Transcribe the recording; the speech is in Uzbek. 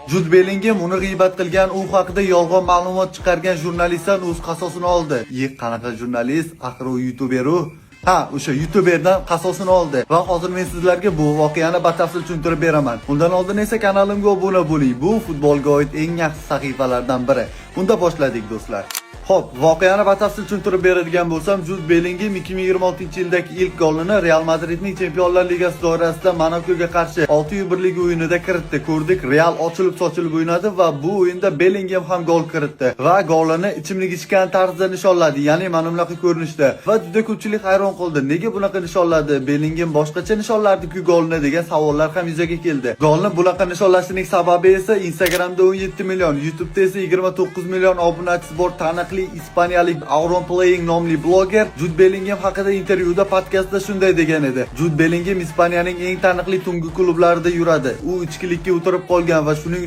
Jude Bellingham uni g'iybat qilgan, u haqida yolg'on ma'lumot chiqargan jurnalistdan o'z qasosini oldi. Qanaqa jurnalist? Axir u youtuber-u. O'sha youtuberdan qasosini oldi va hozir men sizlarga bu voqeani batafsil tushuntirib beraman. Undan oldin esa kanalimga obuna bo'ling. Bu futbolga oid eng yaxshi sahifalardan biri. Unda boshladik do'stlar. Xo'p, voqeani batafsil tushuntirib beradigan bo'lsam, Jude Bellingham 2026-yildagi ilk golini Real Madridning Chempionlar Ligasi doirasida Monakoga qarshi 6-1 o'yinida kiritdi. Ko'rdik, Real ochilib-sochilib o'ynadi va bu o'yinda Bellingham ham gol kiritdi va golini ichimlik ichgan tarzda nishonladi, ya'ni mana bunaqa ko'rinishda. Va juda ko'pchilik hayron qoldi. Nega bunaqa nishonladi? Bellingham boshqacha nishonlardi-ku golni degan savollar ham yuzaga keldi. Golni bunaqa nishonlashining sababi esa Instagramda 17 million, YouTube'da esa 29 million obunachisi bor taniqli ispaniyalik Auronplaying nomli bloger Jude Bellingham haqida intervyuda podkastda shunday degan edi. Jude Bellingham Ispaniyaning eng taniqli tungi klublarida yuradi. U ichkilikka o'tirib qolgan va shuning